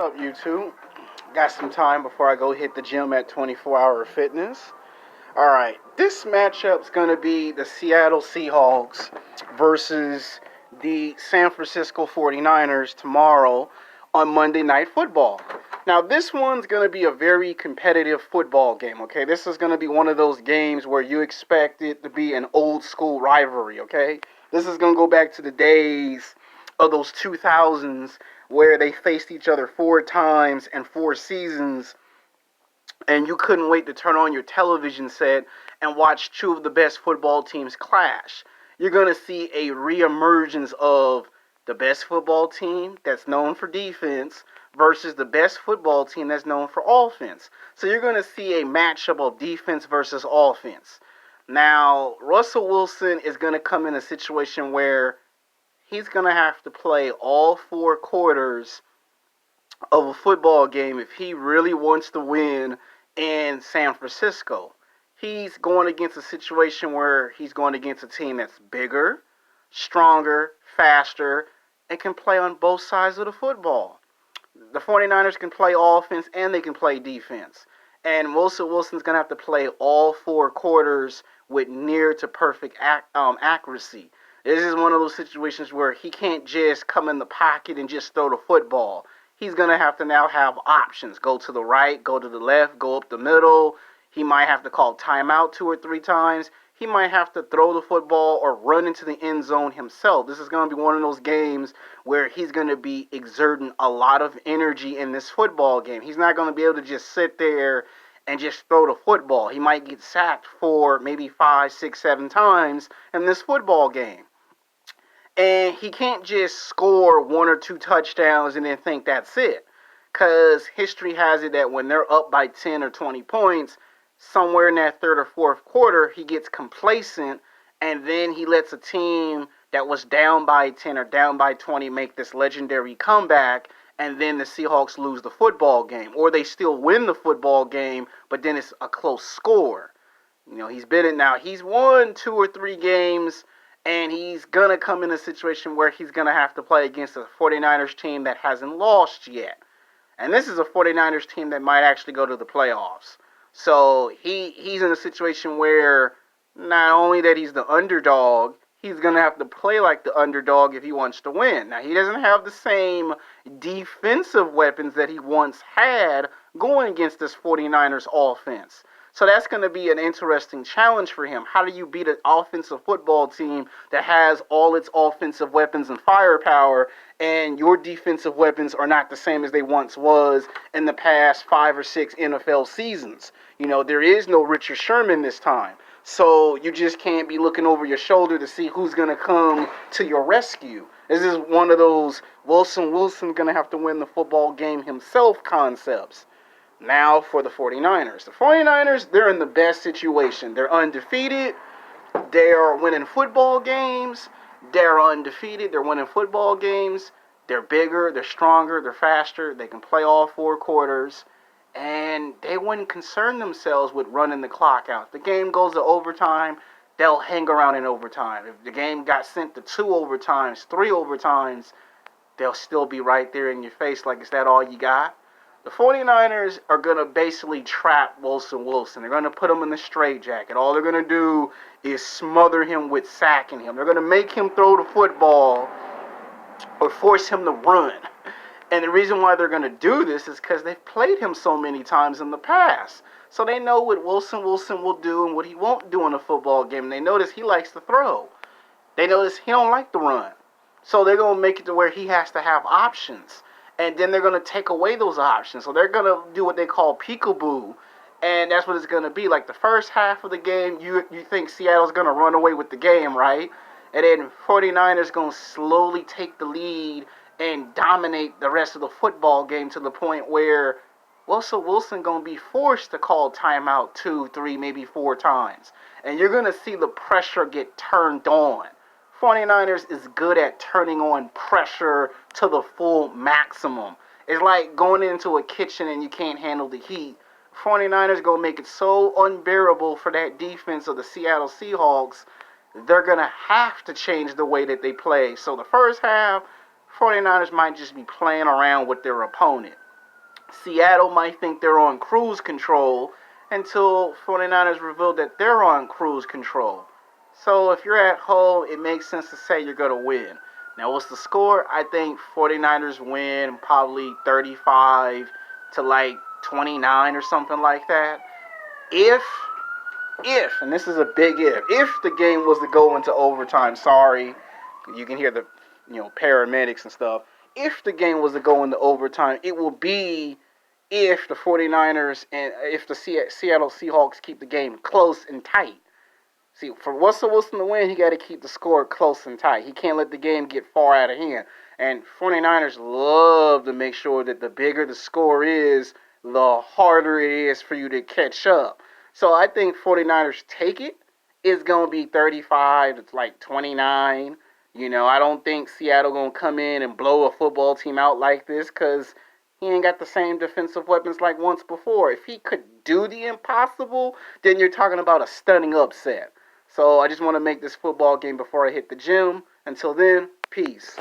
What's up, YouTube? Got some time before I go hit the gym at 24 Hour Fitness. Alright, this matchup's going to be the Seattle Seahawks versus the San Francisco 49ers tomorrow on Monday Night Football. Now, this one's going to be a very competitive football game, okay? This is going to be one of those games where you expect it to be an old school rivalry, okay? This is going to go back to the days of those 2000s where they faced each other 4 times and 4 seasons, and you couldn't wait to turn on your television set and watch two of the best football teams clash. You're going to see a reemergence of the best football team that's known for defense versus the best football team that's known for offense. So you're going to see a matchup of defense versus offense. Now, Russell Wilson is going to come in a situation where he's going to have to play all 4 quarters of a football game if he really wants to win in San Francisco. He's going against a situation where he's going against a team that's bigger, stronger, faster, and can play on both sides of the football. The 49ers can play offense and they can play defense. And Wilson's going to have to play all 4 quarters with near to perfect accuracy. This is one of those situations where he can't just come in the pocket and just throw the football. He's going to have to now have options. Go to the right, go to the left, go up the middle. He might have to call timeout 2 or 3 times. He might have to throw the football or run into the end zone himself. This is going to be one of those games where he's going to be exerting a lot of energy in this football game. He's not going to be able to just sit there and just throw the football. He might get sacked for maybe 5, 6, 7 times in this football game. And he can't just score 1 or 2 touchdowns and then think that's it. Because history has it that when they're up by 10 or 20 points, somewhere in that 3rd or 4th quarter, he gets complacent, and then he lets a team that was down by 10 or down by 20 make this legendary comeback, and then the Seahawks lose the football game. Or they still win the football game, but then it's a close score. You know, he's won 2 or 3 games, and he's going to come in a situation where he's going to have to play against a 49ers team that hasn't lost yet. And this is a 49ers team that might actually go to the playoffs. So he's in a situation where not only that he's the underdog, he's going to have to play like the underdog if he wants to win. Now, he doesn't have the same defensive weapons that he once had going against this 49ers offense. So that's going to be an interesting challenge for him. How do you beat an offensive football team that has all its offensive weapons and firepower, and your defensive weapons are not the same as they once was in the past 5 or 6 NFL seasons? You know, there is no Richard Sherman this time. So you just can't be looking over your shoulder to see who's going to come to your rescue. This is one of those Wilson's going to have to win the football game himself concepts. Now for the 49ers. The 49ers, they're in the best situation. They're undefeated. They are winning football games. They're undefeated. They're winning football games. They're bigger. They're stronger. They're faster. They can play all 4 quarters. And they wouldn't concern themselves with running the clock out. If the game goes to overtime, they'll hang around in overtime. If the game got sent to 2 overtimes, 3 overtimes, they'll still be right there in your face like, is that all you got? The 49ers are going to basically trap Wilson. They're going to put him in the straitjacket. All they're going to do is smother him with sacking him. They're going to make him throw the football or force him to run. And the reason why they're going to do this is because they've played him so many times in the past. So they know what Wilson will do and what he won't do in a football game. And they notice he likes to throw. They notice he don't like to run. So they're going to make it to where he has to have options. And then they're going to take away those options. So they're going to do what they call peekaboo. And that's what it's going to be. Like the first half of the game, you think Seattle's going to run away with the game, right? And then 49ers going to slowly take the lead and dominate the rest of the football game to the point where Wilson going to be forced to call timeout 2, 3, maybe 4 times. And you're going to see the pressure get turned on. 49ers is good at turning on pressure to the full maximum. It's like going into a kitchen and you can't handle the heat. 49ers going to make it so unbearable for that defense of the Seattle Seahawks, they're going to have to change the way that they play. So the first half, 49ers might just be playing around with their opponent. Seattle might think they're on cruise control until 49ers reveal that they're on cruise control. So if you're at home, it makes sense to say you're going to win. Now, what's the score? I think 49ers win probably 35 to like 29 or something like that. If, and this is a big if the game was to go into overtime, sorry, you can hear the, paramedics and stuff. If the game was to go into overtime, it will be if the 49ers and if the Seattle Seahawks keep the game close and tight. See, for Russell Wilson to win, he got to keep the score close and tight. He can't let the game get far out of hand. And 49ers love to make sure that the bigger the score is, the harder it is for you to catch up. So I think 49ers take it. It's going to be 35 to like 29. I don't think Seattle going to come in and blow a football team out like this because he ain't got the same defensive weapons like once before. If he could do the impossible, then you're talking about a stunning upset. So I just want to make this football game before I hit the gym. Until then, peace.